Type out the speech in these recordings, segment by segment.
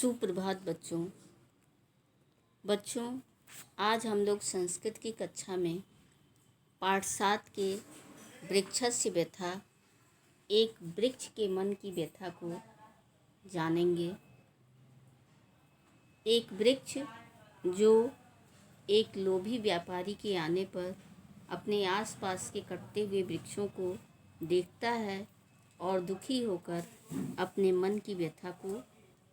सुप्रभात बच्चों, आज हम लोग संस्कृत की कक्षा में पाठ 7 के वृक्षस्य व्यथा, एक वृक्ष के मन की व्यथा को जानेंगे। एक वृक्ष जो एक लोभी व्यापारी के आने पर अपने आसपास के कटते हुए वृक्षों को देखता है और दुखी होकर अपने मन की व्यथा को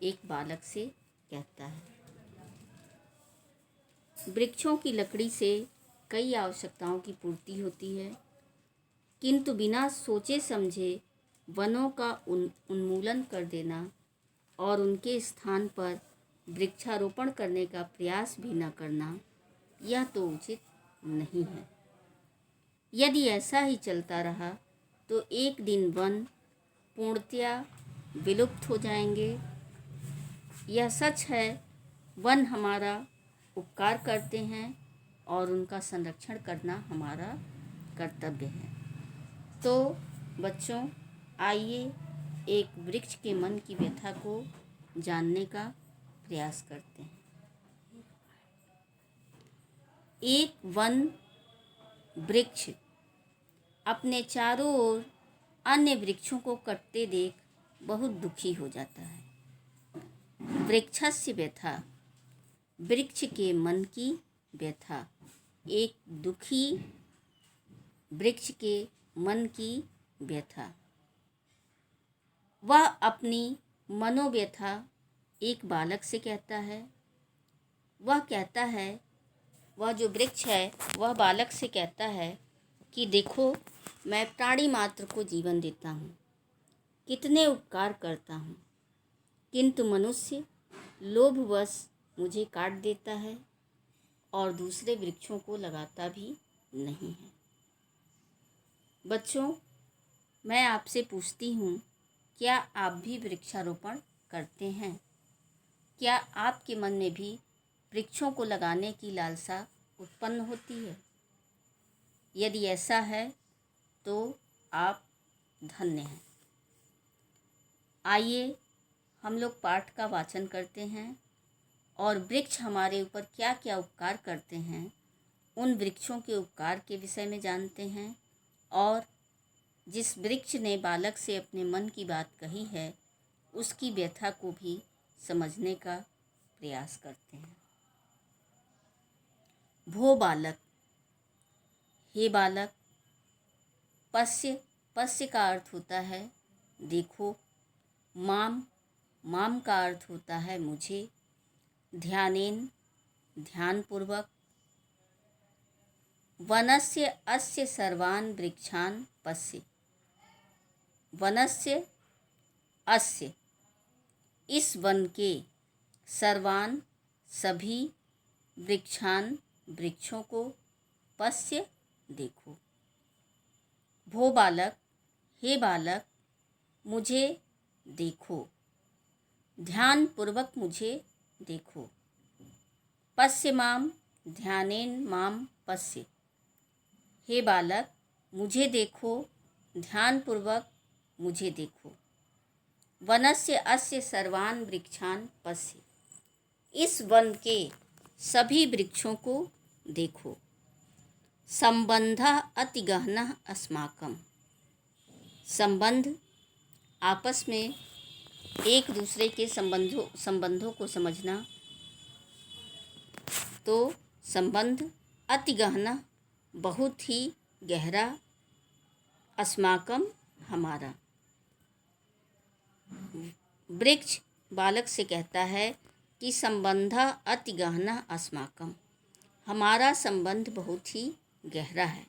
एक बालक से कहता है। वृक्षों की लकड़ी से कई आवश्यकताओं की पूर्ति होती है, किंतु बिना सोचे समझे वनों का उन्मूलन कर देना और उनके स्थान पर वृक्षारोपण करने का प्रयास भी न करना, यह तो उचित नहीं है। यदि ऐसा ही चलता रहा तो एक दिन वन पूर्णतया विलुप्त हो जाएंगे। यह सच है, वन हमारा उपकार करते हैं और उनका संरक्षण करना हमारा कर्तव्य है। तो बच्चों, आइए एक वृक्ष के मन की व्यथा को जानने का प्रयास करते हैं। एक वन वृक्ष अपने चारों ओर अन्य वृक्षों को कटते देख बहुत दुखी हो जाता है। वृक्षस्य व्यथा, वृक्ष के मन की व्यथा, एक दुखी वृक्ष के मन की व्यथा। वह अपनी मनोव्यथा एक बालक से कहता है। वह कहता है, वह जो वृक्ष है वह बालक से कहता है कि देखो, मैं प्राणी मात्र को जीवन देता हूँ, कितने उपकार करता हूँ, किंतु मनुष्य लोभवश मुझे काट देता है और दूसरे वृक्षों को लगाता भी नहीं है। बच्चों, मैं आपसे पूछती हूँ, क्या आप भी वृक्षारोपण करते हैं? क्या आपके मन में भी वृक्षों को लगाने की लालसा उत्पन्न होती है? यदि ऐसा है तो आप धन्य हैं। आइए हम लोग पाठ का वाचन करते हैं और वृक्ष हमारे ऊपर क्या क्या उपकार करते हैं, उन वृक्षों के उपकार के विषय में जानते हैं और जिस वृक्ष ने बालक से अपने मन की बात कही है उसकी व्यथा को भी समझने का प्रयास करते हैं। भो बालक, हे बालक, पश्य, पश्य का अर्थ होता है देखो। माम, माम का अर्थ होता है मुझे। ध्यानेन, ध्यानपूर्वक। वनस्य अस्य सर्वान् वृक्षान् पश्य, वनस्य अस्य, इस वन के, सर्वान् सभी, वृक्षान् वृक्षों को, पश्य देखो। भो बालक, हे बालक, मुझे देखो। ध्यान पूर्वक मुझे देखो। पश्य माम, ध्यानेन माम पश्य, हे बालक मुझे देखो, ध्यानपूर्वक मुझे देखो। वनस्य अस्य सर्वान् वृक्षान् पश्य, इस वन के सभी वृक्षों को देखो। संबंधः अति गहनः अस्माकं, संबंध, आपस में एक दूसरे के संबंधों को समझना। तो संबंध अति गहना, बहुत ही गहरा, अस्माकम हमारा। वृक्ष बालक से कहता है कि संबंध अति गहना अस्माकम, हमारा संबंध बहुत ही गहरा है।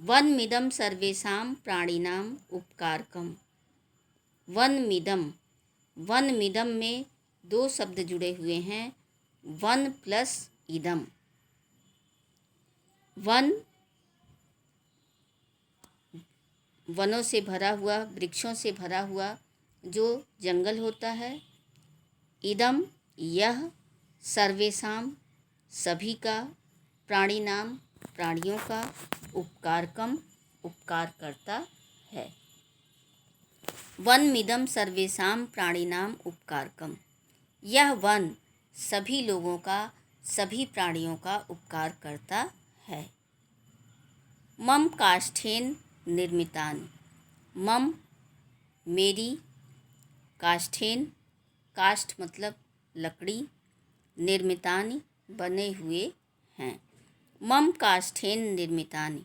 वनमिदं सर्वेषां प्राणिनां उपकारकम, वनमिदं, वनमिदं में दो शब्द जुड़े हुए हैं, वन प्लस इदम। वन, वनों से भरा हुआ, वृक्षों से भरा हुआ जो जंगल होता है। इदम, यह, सर्वेषां, सभी का, प्राणिनाम, प्राणियों का, उपकारकम, उपकार करता है। वनमिदं सर्वेषां प्राणिनां उपकारकम, यह वन सभी लोगों का, सभी प्राणियों का उपकार करता है। मम काष्ठेन निर्मितानि। मम मेरी, काष्ठेन काष्ठ मतलब लकड़ी, निर्मितानि बने हुए हैं। मम काष्ठेन निर्मितानि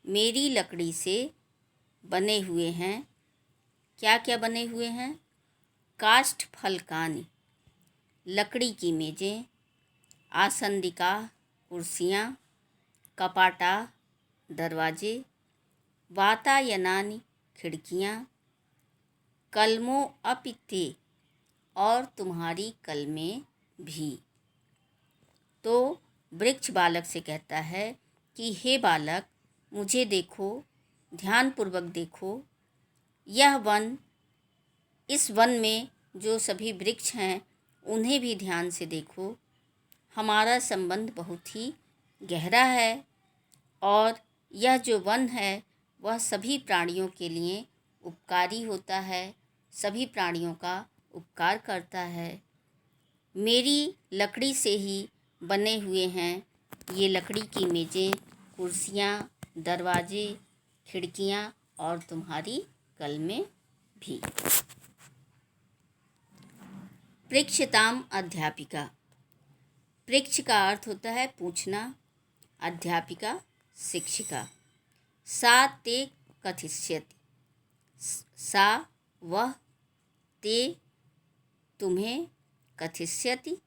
मेरी लकड़ी से बने हुए हैं। क्या क्या बने हुए हैं? काष्ठ फलकानि लकड़ी की मेज़ें, आसंदिका कुर्सियाँ, कपाटा दरवाजे, वातायनानि खिड़कियाँ, कलमो अपि ते और तुम्हारी कलमें भी। तो वृक्ष बालक से कहता है कि हे बालक, मुझे देखो, ध्यानपूर्वक देखो। यह वन, इस वन में जो सभी वृक्ष हैं उन्हें भी ध्यान से देखो। हमारा संबंध बहुत ही गहरा है और यह जो वन है वह सभी प्राणियों के लिए उपकारी होता है, सभी प्राणियों का उपकार करता है। मेरी लकड़ी से ही बने हुए हैं ये लकड़ी की मेज़ें, कुर्सियाँ, दरवाजे, खिड़कियाँ और तुम्हारी कलमें भी। पृच्छताम अध्यापिका। पृच्छ का अर्थ होता है पूछना, अध्यापिका शिक्षिका। सा ते कथिष्यति। सा वह, ते तुम्हें, कथिष्यति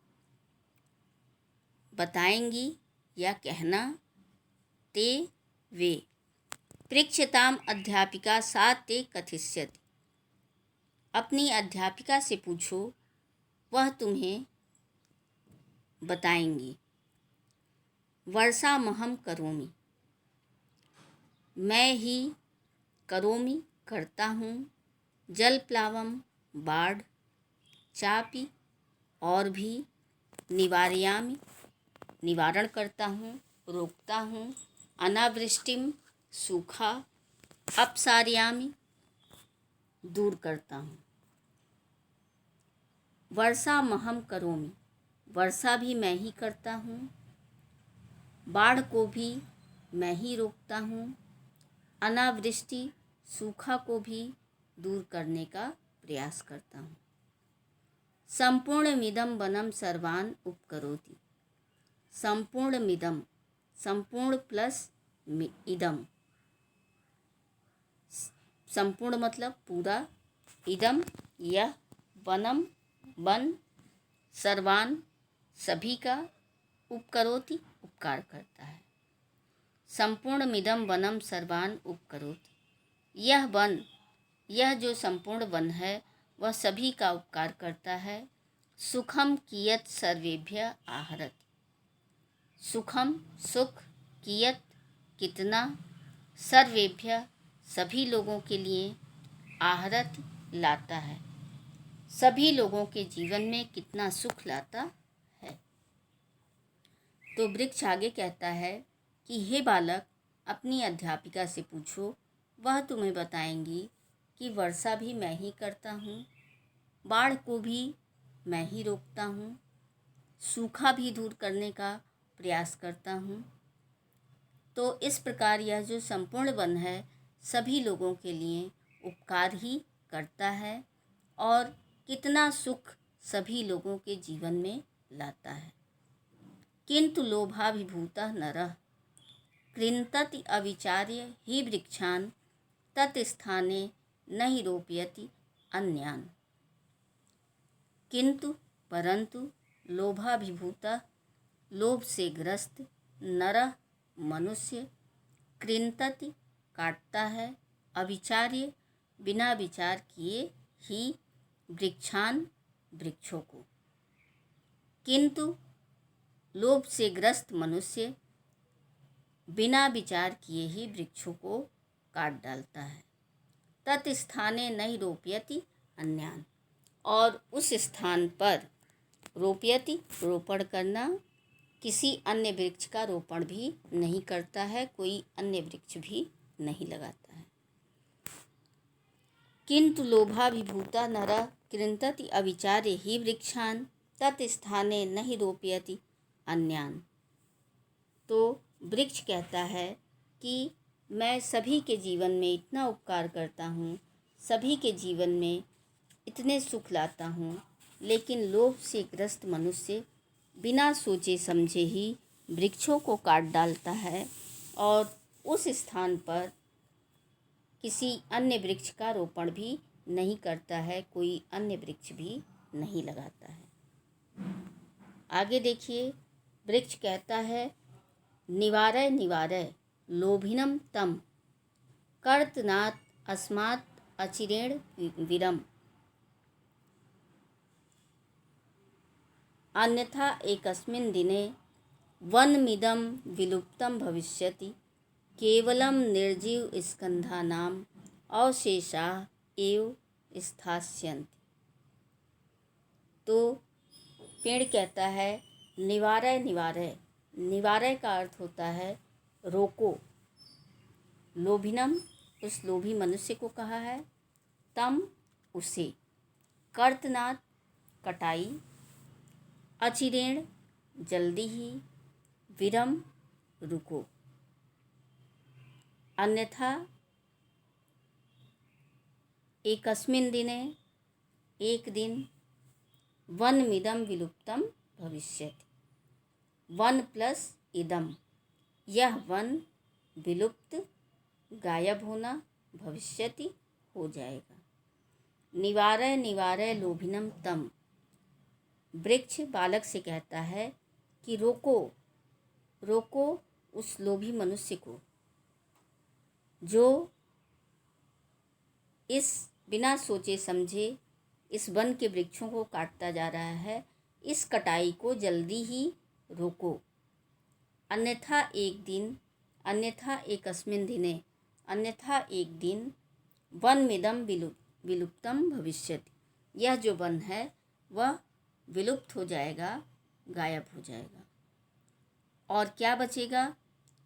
बताएंगी या कहना, ते वे। पृच्छताम अध्यापिका सा ते कथिष्यति। अपनी अध्यापिका से पूछो, वह तुम्हें बताएंगी। वर्षामहम करोमि। मैं ही, करोमि करता हूँ, जलप्लावम बाढ़, चापि और भी, निवारयामि निवारण करता हूँ, रोकता हूँ, अनावृष्टिम सूखा, अपसारयामि दूर करता हूँ। वर्षामहम करोमि वर्षा भी मैं ही करता हूँ, बाढ़ को भी मैं ही रोकता हूँ, अनावृष्टि सूखा को भी दूर करने का प्रयास करता हूँ। संपूर्णमिदं वनं सर्वान् उपकरोति। संपूर्णमिदं, संपूर्ण प्लस इदम, संपूर्ण मतलब पूरा, इदम यह, वनम वन, सर्वान सभी का, उपकरोति उपकार करता है। संपूर्णमिदं वनं सर्वान् उपकरोति। यह वन, यह जो संपूर्ण वन है वह सभी का उपकार करता है। सुखम कियत सर्वेभ्य आहरति। सुखम सुख, कियत कितना, सर्वेभ्य सभी लोगों के लिए, आहरति लाता है, सभी लोगों के जीवन में कितना सुख लाता है। तो वृक्ष आगे कहता है कि हे बालक, अपनी अध्यापिका से पूछो, वह तुम्हें बताएंगी कि वर्षा भी मैं ही करता हूँ, बाढ़ को भी मैं ही रोकता हूँ, सूखा भी दूर करने का प्रयास करता हूँ। तो इस प्रकार यह जो संपूर्ण वन है सभी लोगों के लिए उपकार ही करता है और कितना सुख सभी लोगों के जीवन में लाता है। किंतु लोभाभिभूतः नरः कृन्तति अविचार्य हि वृक्षान् तत्स्थाने नहि रोपयति अन्यान्। किंतु परंतु लोभाभिभूतः लोभ से ग्रस्त, नरः मनुष्य, कृन्तति काटता है, अविचार्य बिना विचार किए ही, वृक्षान वृक्षों को। किंतु लोभ से ग्रस्त मनुष्य बिना विचार किए ही वृक्षों को काट डालता है। तत्स्थाने नहीं रोपयति अन्यान, और उस स्थान पर रोपयति रोपण करना, किसी अन्य वृक्ष का रोपण भी नहीं करता है, कोई अन्य वृक्ष भी नहीं लगाता है। किंतु लोभाभिभूता नरः कृन्तति अविचार्य ही वृक्षान् तत्स्थाने नहि रोपयति अन्यान। तो वृक्ष कहता है कि मैं सभी के जीवन में इतना उपकार करता हूँ, सभी के जीवन में इतने सुख लाता हूँ, लेकिन लोभ से ग्रस्त मनुष्य बिना सोचे समझे ही वृक्षों को काट डालता है और उस स्थान पर किसी अन्य वृक्ष का रोपण भी नहीं करता है, कोई अन्य वृक्ष भी नहीं लगाता है। आगे देखिए, वृक्ष कहता है निवारय निवारय लोभिनम तम कर्तनात् अस्मात् अचिरेण विरम, अन्यथा एकस्मिन् दिने वनमिदं विलुप्तं भविष्यति केवलं निर्जीव स्कंधानां अवशेषाः एव स्थास्यन्ति। तो पेड़ कहता है निवारय निवारय, निवारय का अर्थ होता है रोको। लोभिनम, उस लोभी मनुष्य को कहा है, तम, उसे, कर्तनात्, कटाई, अचिरेण, जल्दी ही, विरम, रुको, अन्यथा एकस्मिन् दिने, एक दिन, वनमिदं विलुप्तं भविष्यति। वन प्लस इदम, यह वन विलुप्त, गायब होना, भविष्यति, हो जाएगा। निवारय निवारय लोभिनम तम, वृक्ष बालक से कहता है कि रोको रोको उस लोभी मनुष्य को जो इस बिना सोचे समझे इस वन के वृक्षों को काटता जा रहा है। इस कटाई को जल्दी ही रोको, अन्यथा एक दिन, अन्यथा एकस्मिन् दिने, अन्यथा एक दिन, वनमिदं विलुप्तं भविष्यति, यह जो वन है वह विलुप्त हो जाएगा, गायब हो जाएगा। और क्या बचेगा?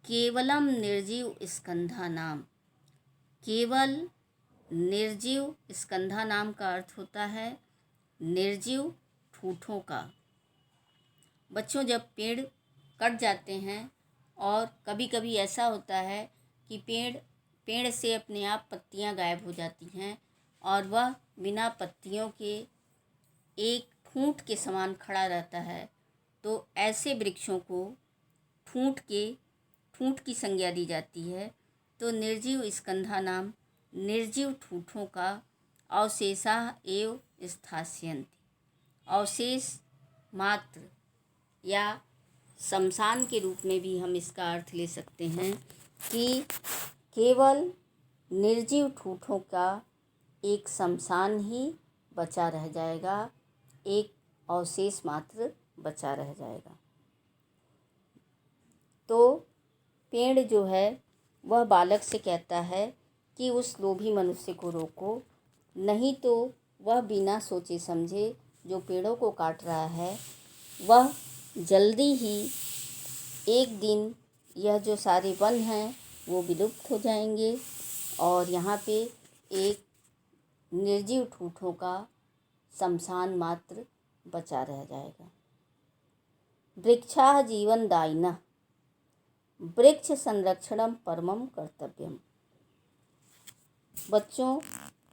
केवलम निर्जीव स्कंधा नाम, केवल निर्जीव, स्कंधा नाम का अर्थ होता है निर्जीव ठूठों का। बच्चों, जब पेड़ कट जाते हैं और कभी कभी ऐसा होता है कि पेड़ से अपने आप पत्तियां गायब हो जाती हैं और वह बिना पत्तियों के एक ठूंठ के समान खड़ा रहता है, तो ऐसे वृक्षों को ठूंठ की संज्ञा दी जाती है। तो निर्जीव स्कंधा नाम, निर्जीव ठूठों का अवशेषा एव स्थास्यन्ति, अवशेष मात्र या शमशान के रूप में भी हम इसका अर्थ ले सकते हैं कि केवल निर्जीव ठूठों का एक शमशान ही बचा रह जाएगा, एक अवशेष मात्र बचा रह जाएगा। तो पेड़ जो है वह बालक से कहता है कि उस लोभी मनुष्य को रोको, नहीं तो वह बिना सोचे समझे जो पेड़ों को काट रहा है वह जल्दी ही एक दिन यह जो सारे वन हैं वो विलुप्त हो जाएंगे और यहाँ पे एक निर्जीव ठूठों का शमशान मात्र बचा रह जाएगा। वृक्षाः जीवनदायिनः, वृक्ष संरक्षणम परमम कर्तव्यम। बच्चों,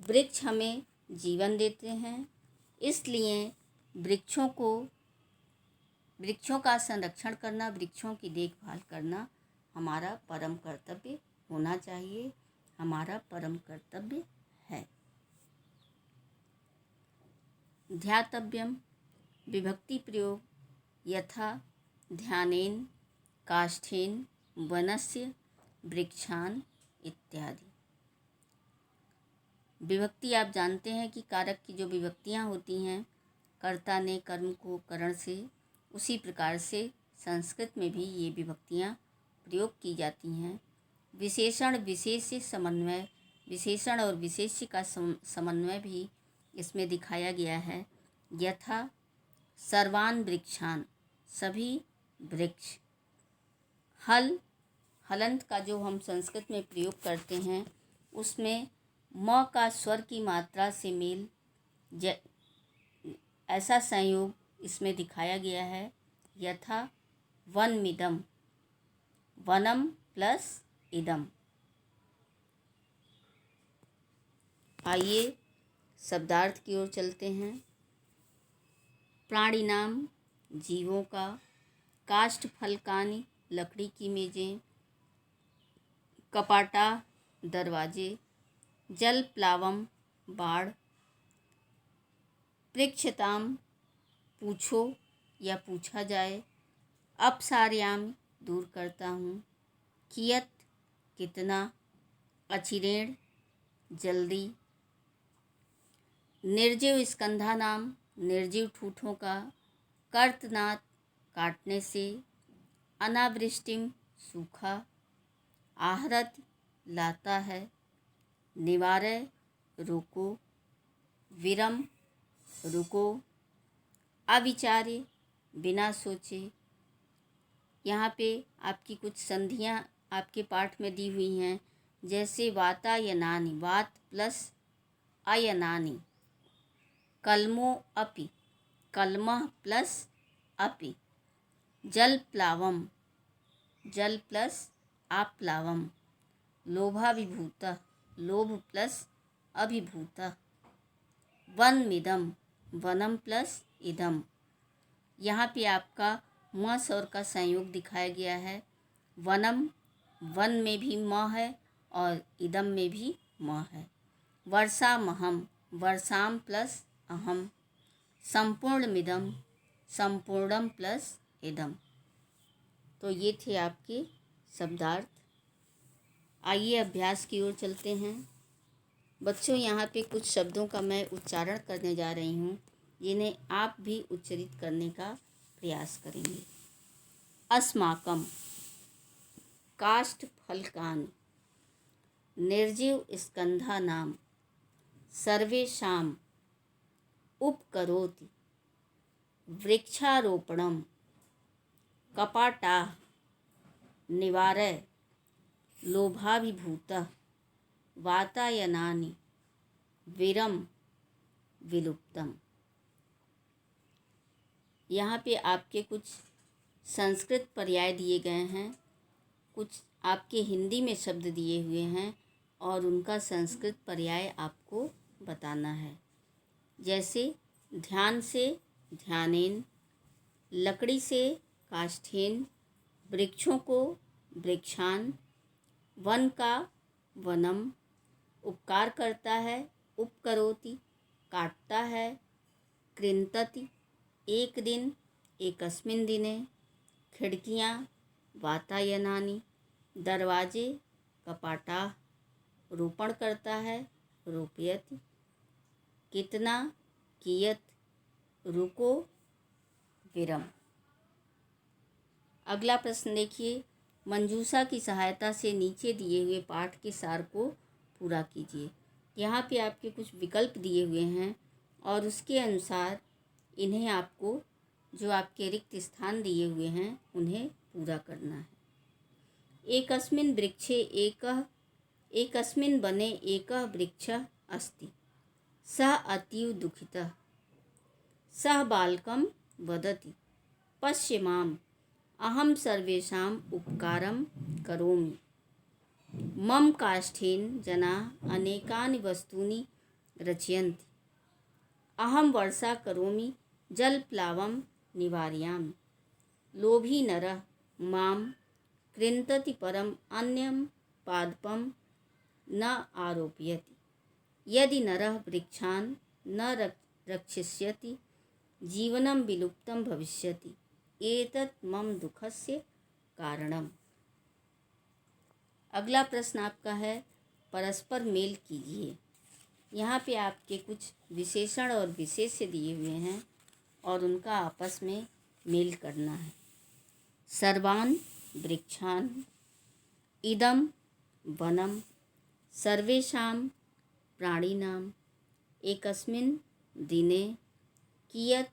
वृक्ष हमें जीवन देते हैं, इसलिए वृक्षों का संरक्षण करना, वृक्षों की देखभाल करना हमारा परम कर्तव्य होना चाहिए, हमारा परम कर्तव्य है। ध्यातव्यम, विभक्ति प्रयोग, यथा ध्यानेन, काष्ठेन, वनस्य, वृक्षान इत्यादि। विभक्ति आप जानते हैं कि कारक की जो विभक्तियाँ होती हैं, कर्ता ने कर्म को करण से, उसी प्रकार से संस्कृत में भी ये विभक्तियाँ प्रयोग की जाती हैं। विशेषण विशेष्य समन्वय, विशेषण और विशेष्य का समन्वय भी इसमें दिखाया गया है। यथा सर्वान वृक्षान, सभी वृक्ष। हलंत का जो हम संस्कृत में प्रयोग करते हैं उसमें म का स्वर की मात्रा से मेल, ऐसा संयोग इसमें दिखाया गया है यथा वनमिदं, वनम प्लस इदम। आइए शब्दार्थ की ओर चलते हैं। प्राणिनाम, जीवों का। काष्ठफलकानि, लकड़ी की मेजें। कपाटा, दरवाजे। जलप्लावम, बाढ़। पृच्छताम, पूछो या पूछा जाए। अपसारयामि, दूर करता हूँ। कियत, कितना। अचिरेण, जल्दी। निर्जीव स्कंधानाम, निर्जीव ठूठों का। कर्तनात्, काटने से। अनावृष्टिम, सूखा। आहरत, लाता है। निवारय, रोको। विरम, रुको। अविचारे, बिना सोचे। यहाँ पे आपकी कुछ संधियाँ आपके पाठ में दी हुई हैं, जैसे वातायनानि, वात प्लस अयनानि। कलमो अपि, कलमः प्लस अपि। जलप्लावम, जल प्लस आप्लावम। लोभाभिभूतः, लोभ प्लस अभिभूतः। वनमिदं, वनम प्लस इदम। यहाँ पे आपका म स्वर का संयोग दिखाया गया है। वनम, वन में भी म है और इदम में भी म है। वर्षामहम, वर्षाम प्लस अहम। संपूर्णमिदं, संपूर्णम प्लस इदम। तो ये थे आपके शब्दार्थ। आइए अभ्यास की ओर चलते हैं। बच्चों, यहाँ पे कुछ शब्दों का मैं उच्चारण करने जा रही हूँ, जिन्हें आप भी उच्चरित करने का प्रयास करेंगे। अस्माकम, काष्ठफलकानि। निर्जीव स्कंधानाम, सर्वेषाम्। उपकरोति, वृक्षारोपणम्। कपाटाः, निवारय। लोभाभिभूतः, वातायनानि। विरम, विलुप्तम। यहाँ पे आपके कुछ संस्कृत पर्याय दिए गए हैं, कुछ आपके हिंदी में शब्द दिए हुए हैं और उनका संस्कृत पर्याय आपको बताना है। जैसे ध्यान से ध्यानेन, लकड़ी से काष्ठेन, वृक्षों को वृक्षान, वन का वनम। उपकार करता है, उपकरोति, काटता है। कृंतति, एक दिन, एकस्मिन् दिने। खिड़कियाँ, वातायनानि। दरवाजे, कपाटाः, रोपण करता है, रोपयति। कितना, कियत। रुको, विरम। अगला प्रश्न देखिए। मंजूषा की सहायता से नीचे दिए हुए पाठ के सार को पूरा कीजिए। यहाँ पे आपके कुछ विकल्प दिए हुए हैं और उसके अनुसार इन्हें आपको, जो आपके रिक्त स्थान दिए हुए हैं, उन्हें पूरा करना है। एकस्मिन् वृक्षे एकस्मिन् वने एकः वृक्षः अस्ति। सः अतीव दुःखितः। सः बालकं वदति, पश्य माम्, अहं सर्वेषाम् उपकारं करोमि। मम काष्ठेन जनाः अनेकानि वस्तूनि रचयन्ति। अहं वर्षा करोमि, जलप्लावं निवारयामि। लोभी नरः मां कृन्तति, परम् अन्यं पादपं न आरोपयति। यदि नरः वृक्षान् न रक्षिष्यति, जीवनं विलुप्तं भविष्यति। एतत् मम दुःखस्य कारणम्। अगला प्रश्न आपका है, परस्पर मेल कीजिए। यहाँ पे आपके कुछ विशेषण और विशेष्य दिए हुए हैं और उनका आपस में मेल करना है। सर्वान् वृक्षान्, इदं वनं, सर्वेषां प्राणिनां, एकस्मिन् दिने, कियत्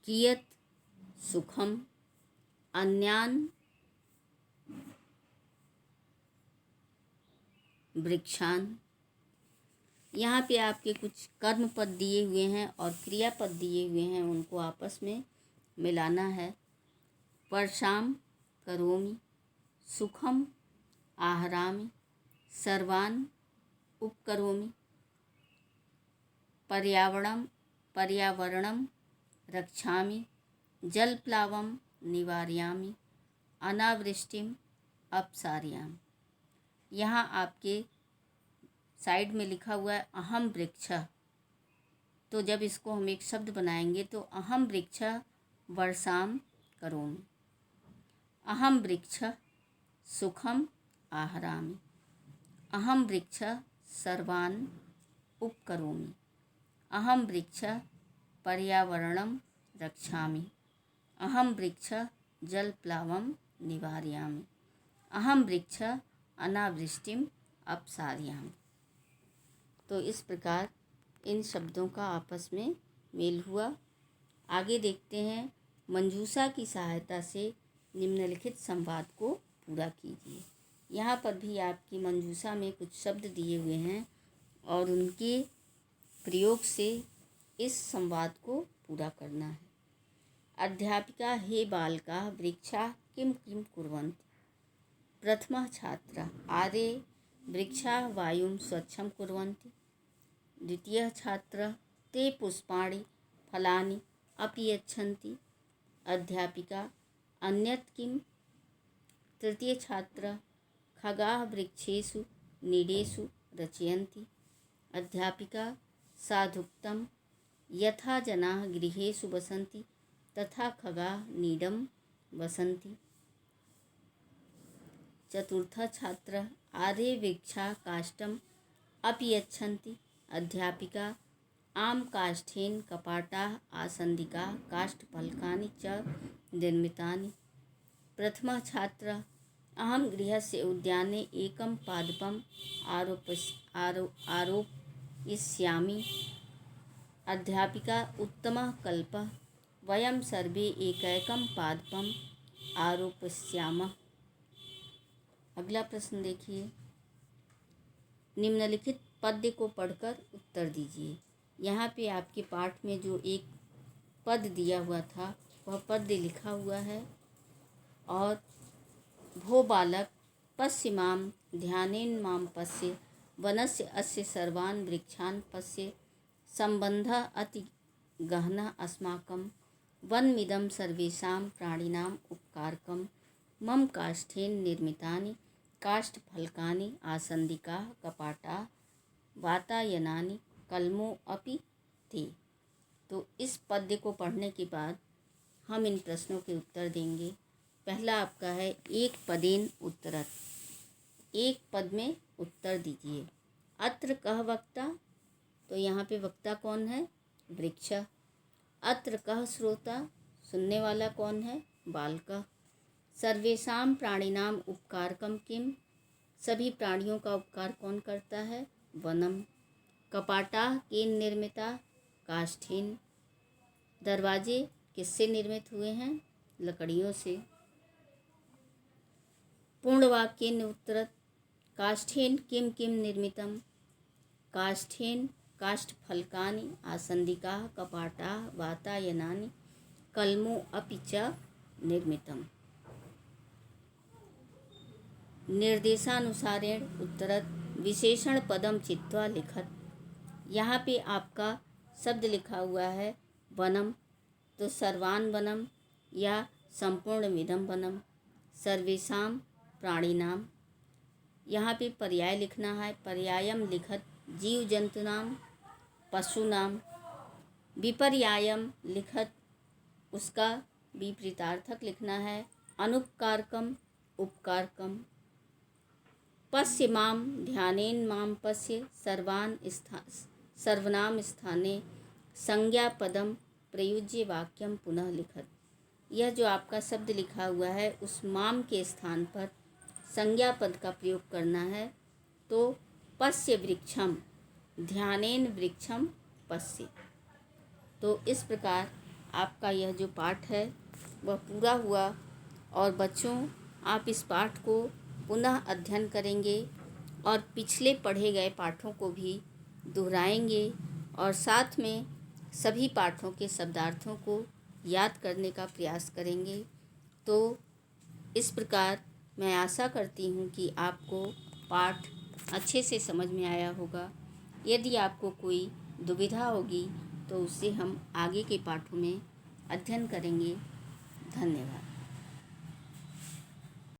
कियत् सुखम, अन्यान् वृक्षान्। यहाँ पे आपके कुछ कर्म पद दिए हुए हैं और क्रियापद दिए हुए हैं, उनको आपस में मिलाना है। वर्षाम करोमि, सुखम आहरामि, सर्वान् उपकरोमि, पर्यावरणं रक्षामि, जलप्लावं निवारयामि, अनावृष्टिम अपसारयामि। यहाँ आपके साइड में लिखा हुआ है अहम वृक्ष। तो जब इसको हम एक शब्द बनाएंगे तो अहम वृक्ष वर्षाम करोमि, अहम वृक्ष सुखम आहरामि, अहम वृक्ष सर्वान् उपकरोमि, अहम वृक्ष पर्यावरणं रक्षामि, अहम वृक्ष जलप्लावं निवारयामि, अहम वृक्ष अनावृष्टिम अपसारयामि। तो इस प्रकार इन शब्दों का आपस में मेल हुआ। आगे देखते हैं, मंजूषा की सहायता से निम्नलिखित संवाद को पूरा कीजिए। यहाँ पर भी आपकी मंजूषा में कुछ शब्द दिए हुए हैं और उनके प्रयोग से इस संवाद को पूरा करना है। अध्यापिका हे बालका वृक्षा किं किं कुर्वन्ति। प्रथमः छात्रः आरे वृक्षा वायुं स्वच्छं कुर्वन्ति। द्वितीयः छात्रः ते पुष्पाणि फलानि अपि यच्छन्ति। अध्यापिका अन्यत् किम्। तृतीय छात्रः खगाः वृक्षेषु नीडेषु रचयन्ति। अध्यापिका साधुक्तं यथा जनाः गृहेषु वसन्ति तथा खगाः नीडं वसन्ति। चतुर्थः छात्रः आरे वृक्षा काष्ठम् अपि यच्छन्ति। अध्यापिका आम काष्ठेन कपाटाः आसन्दिकाः काष्ठफलकानि च निर्मितानि। प्रथमः छात्रः अहं गृहस्य उद्याने एकं पादपम् आरोपयिष्यामि। अध्यापिका उत्तमः कल्पः, वयं सर्वे एकैकं पादपम् आरोपयिष्यामः। अगला प्रश्न देखिए, निम्नलिखित पद्य को पढ़कर उत्तर दीजिए। यहाँ पे आपके पाठ में जो एक पद दिया हुआ था वह पद्य लिखा हुआ है। और भो बालक पश्य मां ध्यानेन मां पश्य, वनस्य अस्य सर्वान् वृक्षान् पश्य, सम्बन्धः अति गहनः अस्माकं, वनमिदं सर्वेषां प्राणिनाम् उपकारकं, मम काष्ठेन निर्मितानि काष्ठफलकानि आसन्दिकाः कपाटाः वातायनानि कलमो अपि ते। तो इस पद्य को पढ़ने के बाद हम इन प्रश्नों के उत्तर देंगे। पहला आपका है एक पदेन उत्तरत्। एक पद में उत्तर दीजिए। अत्र कः वक्ता, तो यहाँ पे वक्ता कौन है, वृक्ष। अत्र कः श्रोता, सुनने वाला कौन है, बालक। सर्वेषां प्राणिनाम उपकारकम किम, सभी प्राणियों का उपकार कौन करता है, वनम। कपाटाः केन निर्मिता, काष्ठेन। दरवाजे किससे निर्मित हुए हैं, लकड़ियों से। पूर्णवाक्येन उत्तरत्। काष्ठेन किं किं निर्मितम्। काष्ठेन काष्ठफलकानि आसन्दिकाः कपाटाः वातायनानि कलमो अपि च निर्मितम्। निर्देशानुसारेण उत्तरत् विशेषण पदम चित्वा लिखत। यहाँ पे आपका शब्द लिखा हुआ है वनम, तो सर्वान वनम या संपूर्ण विधम वनम। सर्वेषां प्राणिनाम, यहाँ पे पर्याय लिखना है, पर्यायम लिखत जीव जंतुनाम पशुनाम। विपर्यायम लिखत उसका विपरीतार्थक लिखना है, अनुपकारकम उपकारकम। पश्य माम ध्यानेन माम पश्य, सर्वनाम स्थाने संज्ञा पदम प्रयुज्य वाक्यम पुनः लिखत। यह जो आपका शब्द लिखा हुआ है उस माम के स्थान पर संज्ञा पद का प्रयोग करना है। तो पश्य वृक्षम, ध्यानेन वृक्षम पश्य। तो इस प्रकार आपका यह जो पाठ है वह पूरा हुआ। और बच्चों, आप इस पाठ को पुनः अध्ययन करेंगे और पिछले पढ़े गए पाठों को भी दोहराएंगे और साथ में सभी पाठों के शब्दार्थों को याद करने का प्रयास करेंगे। तो इस प्रकार मैं आशा करती हूँ कि आपको पाठ अच्छे से समझ में आया होगा। यदि आपको कोई दुविधा होगी तो उससे हम आगे के पाठों में अध्ययन करेंगे। धन्यवाद।